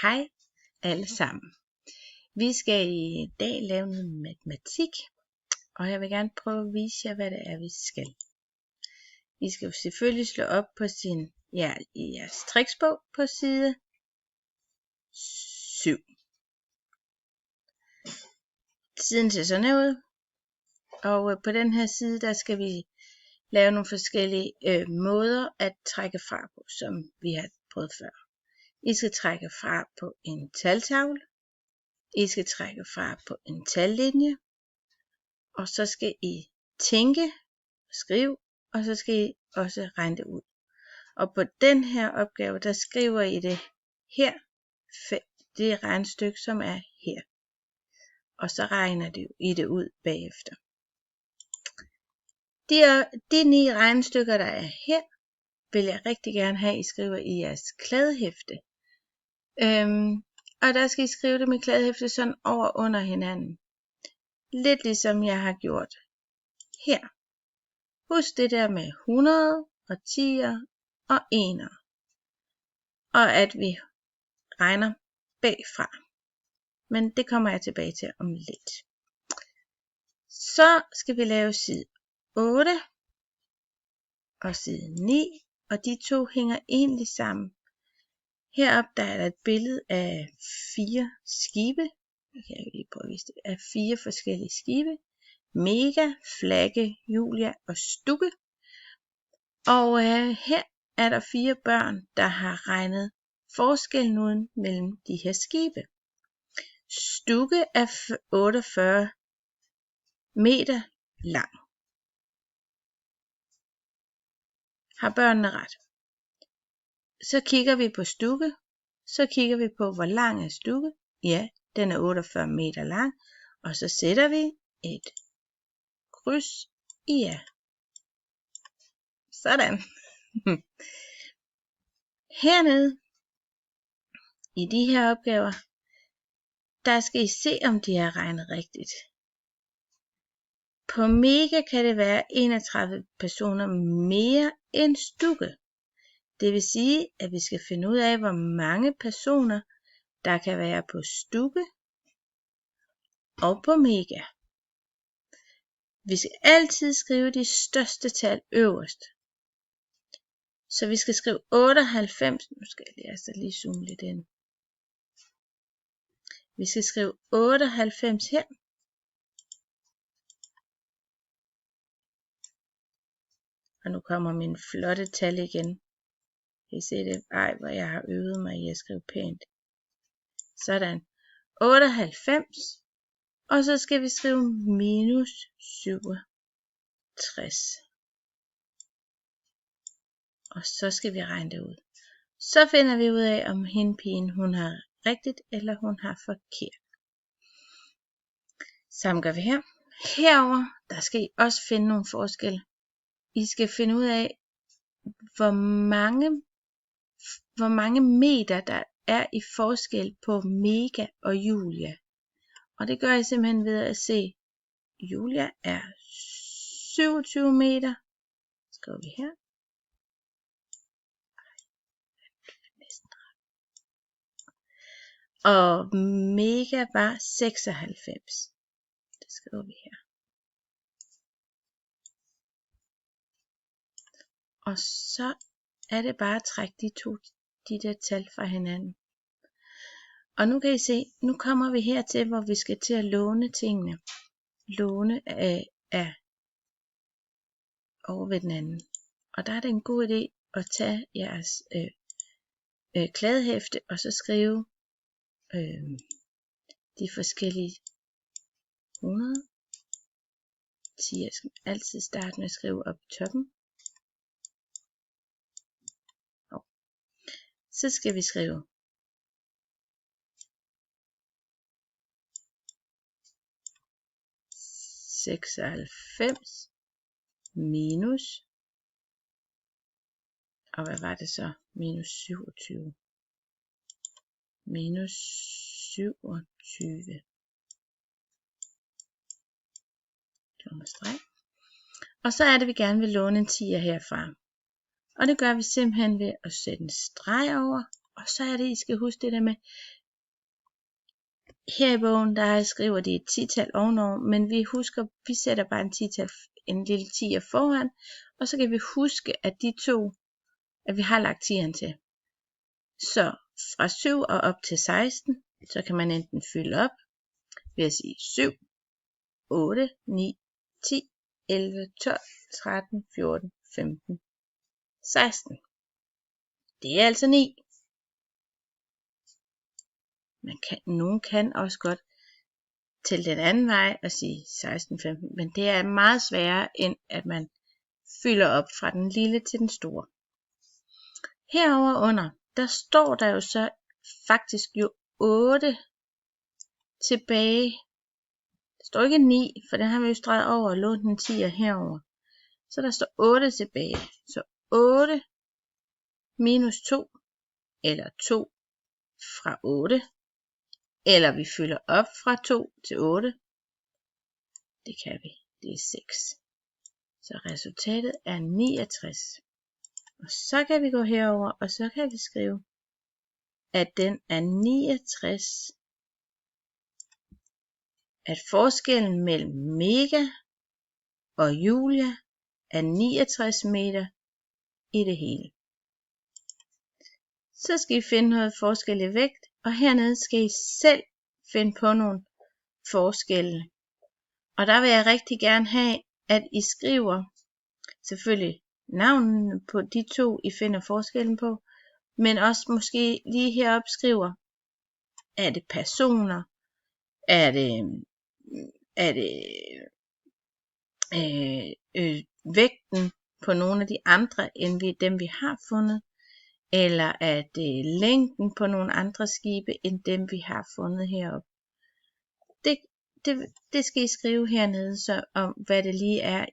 Hej alle sammen. Vi skal i dag lave noget matematik, og jeg vil gerne prøve at vise jer, hvad det er, vi skal. I skal jo selvfølgelig slå op på i jeres tricksbog på side 7. Siden ser sådan her ud, og på den her side, der skal vi lave nogle forskellige måder at trække fra på, som vi har prøvet før. I skal trække fra på en taltavle. I skal trække fra på en tallinje. Og så skal I tænke og skrive, og så skal I også regne det ud. Og på den her opgave, der skriver I det her, det regnestykke, som er her. Og så regner I det ud bagefter. De 9 regnestykker, der er her, vil jeg rigtig gerne have, I skriver i jeres kladdehæfte. Og der skal I skrive det med kladdehæfte sådan over under hinanden. Lidt ligesom jeg har gjort her. Husk det der med 100 og 10'er og 1'er. Og at vi regner bagfra. Men det kommer jeg tilbage til om lidt. Så skal vi lave side 8 og side 9. Og de to hænger egentlig sammen. Heroppe der er der et billede af 4 skibe. Jeg kan lige prøve at vise det. Af 4 forskellige skibe. Mega, Flagge, Julia og Stugge. Og her er der 4 børn, der har regnet forskellen ud mellem de her skibe. Stugge er 48 meter lang. Har børnene ret? Så kigger vi på Stugge. Så kigger vi på, hvor lang er Stugge. Ja, den er 48 meter lang. Og så sætter vi et kryds i ja. Sådan. Hernede i de her opgaver, der skal I se, om de har regnet rigtigt. På Mega kan det være 31 personer mere end Stugge. Det vil sige, at vi skal finde ud af, hvor mange personer, der kan være på Stugge og på Mega. Vi skal altid skrive de største tal øverst. Så vi skal skrive 98. Nu skal jeg lige zoome lidt ind. Vi skal skrive 98 her. Og nu kommer min flotte tal igen. Kan I se det? Ej, hvor jeg har øvet mig i at skrive pænt. Sådan. 98. Og så skal vi skrive minus 67. Og så skal vi regne det ud. Så finder vi ud af, om hende pigen hun har rigtigt, eller hun har forkert. Samme gør vi her. Herover der skal I også finde nogle forskelle. I skal finde ud af, hvor mange meter der er i forskel på Mega og Julia. Og det gør I simpelthen ved at se, Julia er 27 meter. Skriver vi her. Og Mega var 96. Det skriver vi her. Og så er det bare at trække de der tal fra hinanden. Og nu kan I se, nu kommer vi hertil, hvor vi skal til at låne tingene. Låne af over ved den anden. Og der er det en god idé at tage jeres kladdehæfte og så skrive de forskellige 100. 10. Jeg skal altid starte med at skrive op i toppen. Så skal vi skrive 96 minus, og hvad var det så? Minus 27. Minus 27. Og så er det, vi gerne vil låne en 10'er herfra. Og det gør vi simpelthen ved at sætte en streg over, Og så er det, I skal huske det der med, her i bogen, der skriver de et 10-tal ovenover, men vi sætter bare en lille 10'er foran, og så kan vi huske, at at vi har lagt 10'eren til. Så fra 7 og op til 16, så kan man enten fylde op ved at sige 7, 8, 9, 10, 11, 12, 13, 14, 15, 16. Det er altså 9. Nogen kan også godt til den anden vej og sige 16, 15, men det er meget sværere, end at man fylder op fra den lille til den store. Herover under, der står der jo så faktisk jo 8 tilbage. Der står ikke 9, for den har vi jo streget over og lånt en 10'er herover. Så der står 8 tilbage. Så 8 minus 2, eller 2 fra 8, eller vi fylder op fra 2 til 8. Det kan vi. Det er 6. Så resultatet er 69. Og så kan vi gå herover, og så kan vi skrive, at den er 69. At forskellen mellem Mega og Julia er 69 meter i det hele. Så skal I finde noget forskel i vægt, og hernede skal I selv finde på nogle forskelle. Og der vil jeg rigtig gerne have, at I skriver selvfølgelig navnene på de to, I finder forskellen på, men også måske lige heroppe skriver, er det personer, er det vægten på nogle af de andre, end dem vi har fundet, eller er det længden på nogle andre skibe, end dem vi har fundet heroppe. Det skal I skrive hernede, så om hvad det lige er,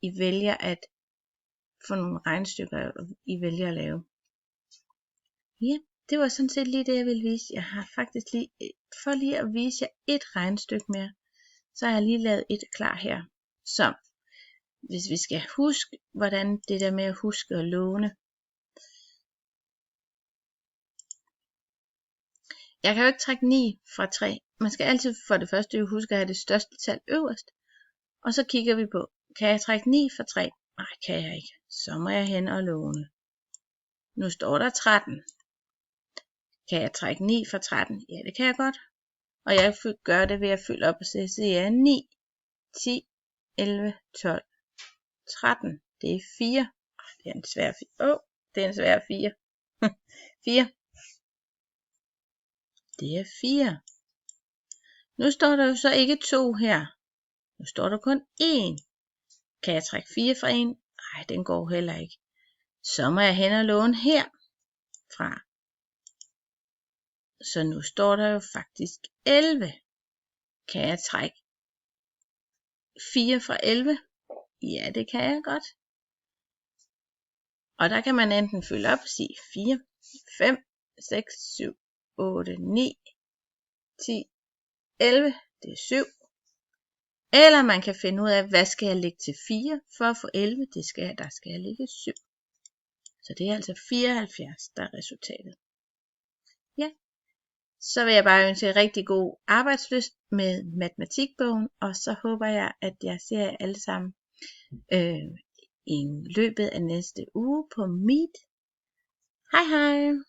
I vælger at få nogle regnestykker, I vælger at lave. Ja, det var sådan set lige det, jeg ville vise. Jeg har faktisk for lige at vise jer et regnestykke mere, så har jeg lige lavet et klar her. Så hvis vi skal huske, hvordan det der med at huske at låne. Jeg kan jo ikke trække 9 fra 3. Man skal altid for det første jo huske at have det største tal øverst. Og så kigger vi på, kan jeg trække 9 fra 3? Nej, kan jeg ikke. Så må jeg hen og låne. Nu står der 13. Kan jeg trække 9 fra 13? Ja, det kan jeg godt. Og jeg gør det ved at fylde op og sige 9, 10, 11, 12, 13. Det er 4. Det er en svær 4. Det er en svær 4. 4. Det er 4. Nu står der jo så ikke 2 her. Nu står der kun 1. Kan jeg trække 4 fra 1? Nej, den går heller ikke. Så må jeg hen og låne her fra. Så nu står der jo faktisk 11. Kan jeg trække 4 fra 11? Ja, det kan jeg godt. Og der kan man enten fylde op og sige 4, 5, 6, 7, 8, 9, 10, 11, det er 7. Eller man kan finde ud af, hvad skal jeg lægge til 4 for at få 11? Der skal jeg lægge 7. Så det er altså 74, der er resultatet. Ja, så vil jeg bare ønske jer rigtig god arbejdslyst med matematikbogen, og så håber jeg, at jeg ser jer alle sammen i løbet af næste uge på Meet. Hej hej!